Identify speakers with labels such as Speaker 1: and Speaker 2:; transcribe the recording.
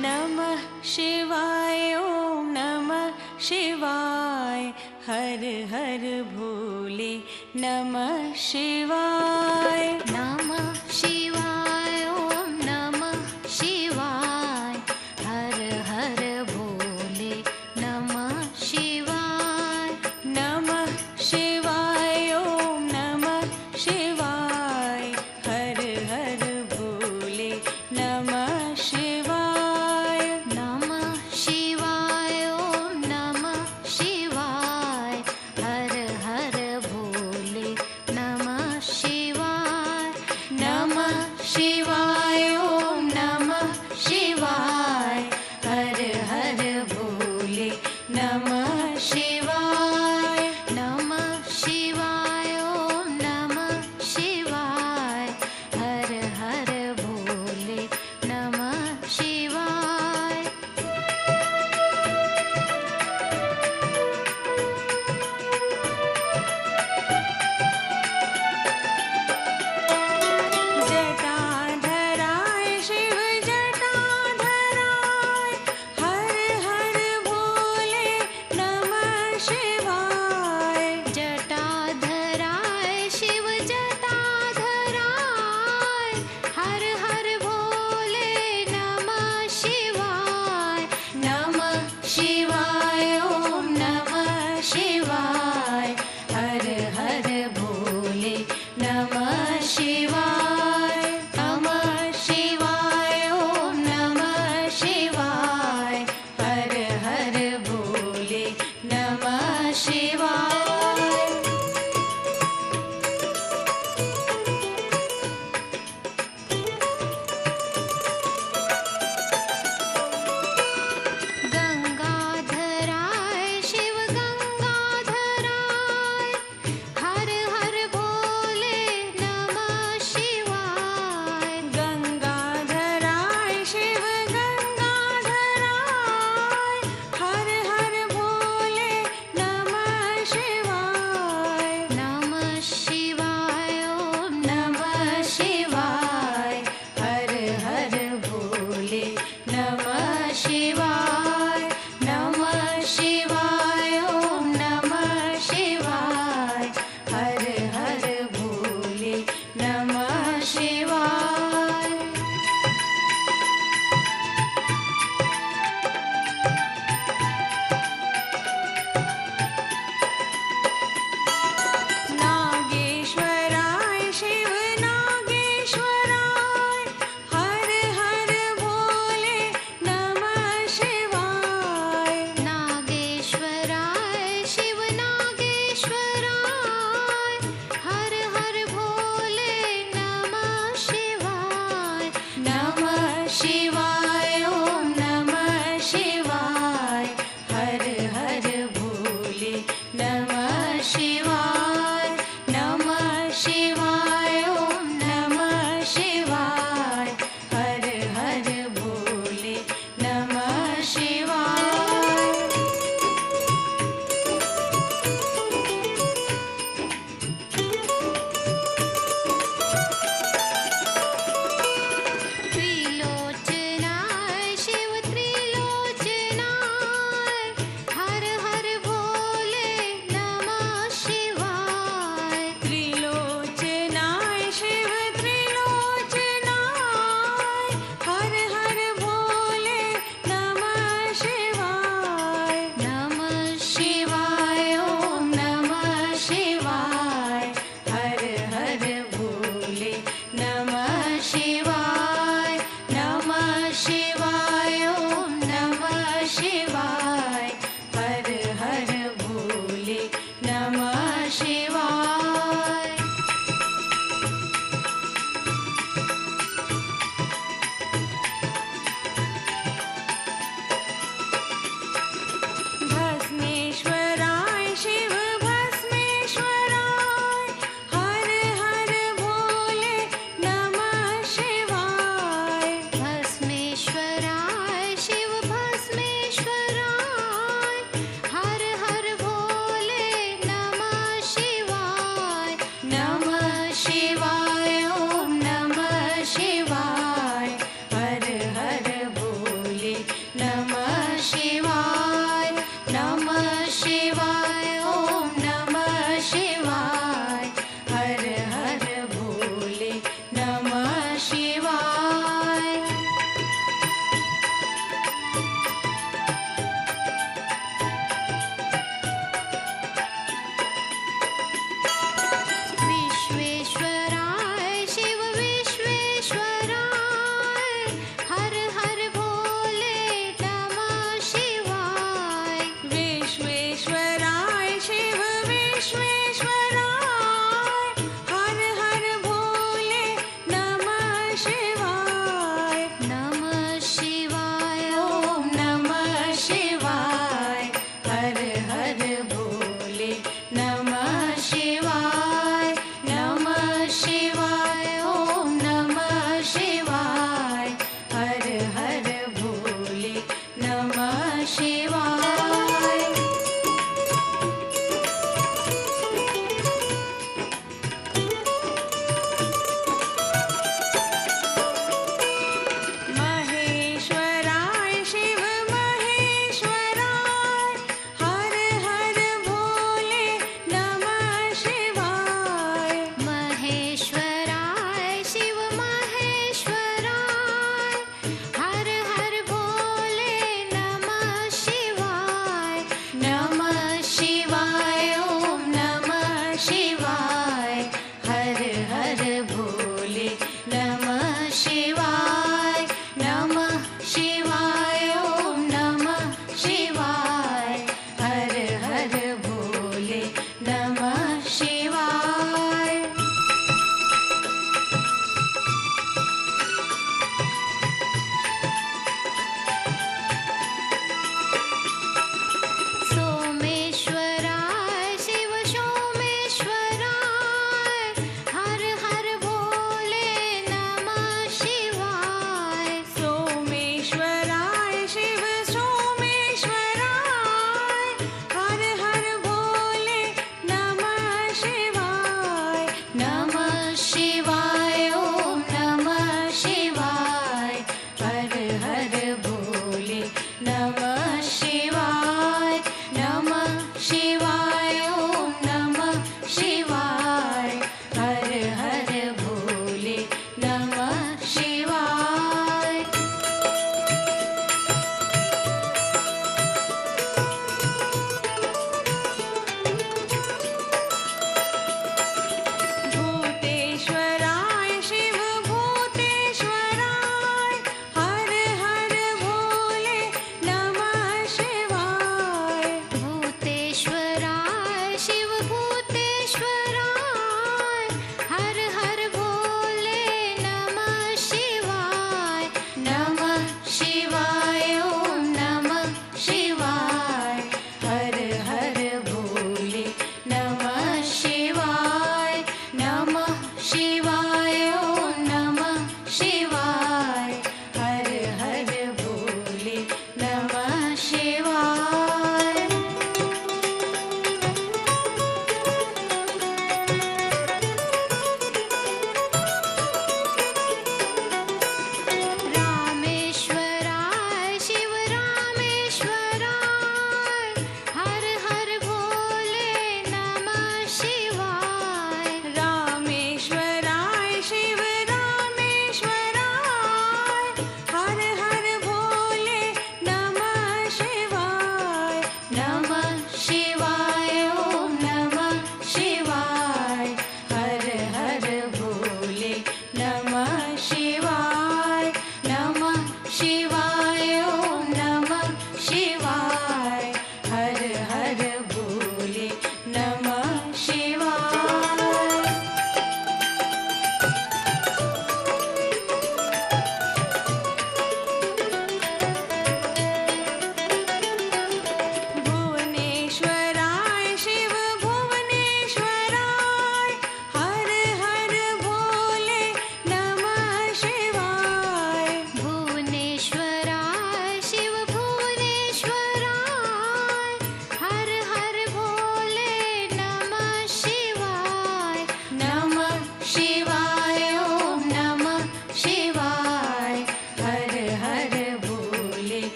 Speaker 1: नमः शिवाय ॐ नमः शिवाय हर हर भोले नमः शिवाय
Speaker 2: नमः शिवाय ॐ नमः शिवाय हर हर भोले नमः शिवाय
Speaker 1: नमः शिवाय ॐ नमः शिवाय हर हर भोले नमः शिवाय
Speaker 2: नमः शिवाय ॐ नमः शिवाय हर हर भोले नमः शिवाय
Speaker 1: नमः शिवाय ॐ नमः शिवाय हर हर भोले नमः शिवाय
Speaker 2: नमः शिवाय ॐ नमः शिवाय हर हर भोले नमः शिवाय
Speaker 1: जटाधराय शिव जटाधराय हर हर भोले नमः शिवाय
Speaker 2: जटाधराय शिव जटाधराय हर हर भोले नमः शिवाय
Speaker 1: नमः शिवाय ॐ नमः शिवाय हर हर भोले नमः शिवाय नमः शिवाय ॐ नमः शिवाय हर हर भोले नमः शिवाय
Speaker 2: गंगाधराय शिव गंगाधराय हर हर भोले नमः शिवाय
Speaker 1: गंगाधराय शिव गंगाधराय हर हर भोले नमः शिवाय
Speaker 2: नमः शिवाय ॐ
Speaker 1: नमः शिवाय हर हर भोले नमः शिवाय नमः शिवाय ॐ नमः शिवाय हर हर भोले नमः शिवाय नागेश्वराय शिव नागेश्वराय हर हर भोले नमः शिवाय
Speaker 2: नागेश्वराय शिव नागेश्वराय हर हर भोले नमः शिवाय
Speaker 1: नमः शिवाय ॐ नमः शिवाय हर हर भोले नमः शिवाय नमः शिवाय ॐ नमः शिवाय हर हर भोले नमः शिवाय
Speaker 2: त्रिलोचनाय शिव त्रिलोचनाय हर हर भोले नमः शिवाय
Speaker 1: त्रिलोचनाय शिव त्रिलोचनाय हर हर भोले नमः शिवाय
Speaker 2: नमः
Speaker 1: शिवाय ॐ नमः शिवाय हर हर भोले नमः शिवाय नमः शिवाय ॐ नमः शिवाय हर हर भोले नमः शिवाय भस्मेश्वराय शिव भस्मेश्वराय हर हर भोले नमः शिवाय
Speaker 2: भस्मेश्वराय शिव भस्मेश्वराय हर हर भोले नमः शिवाय
Speaker 1: नमः शिवाय ॐ नमः शिवाय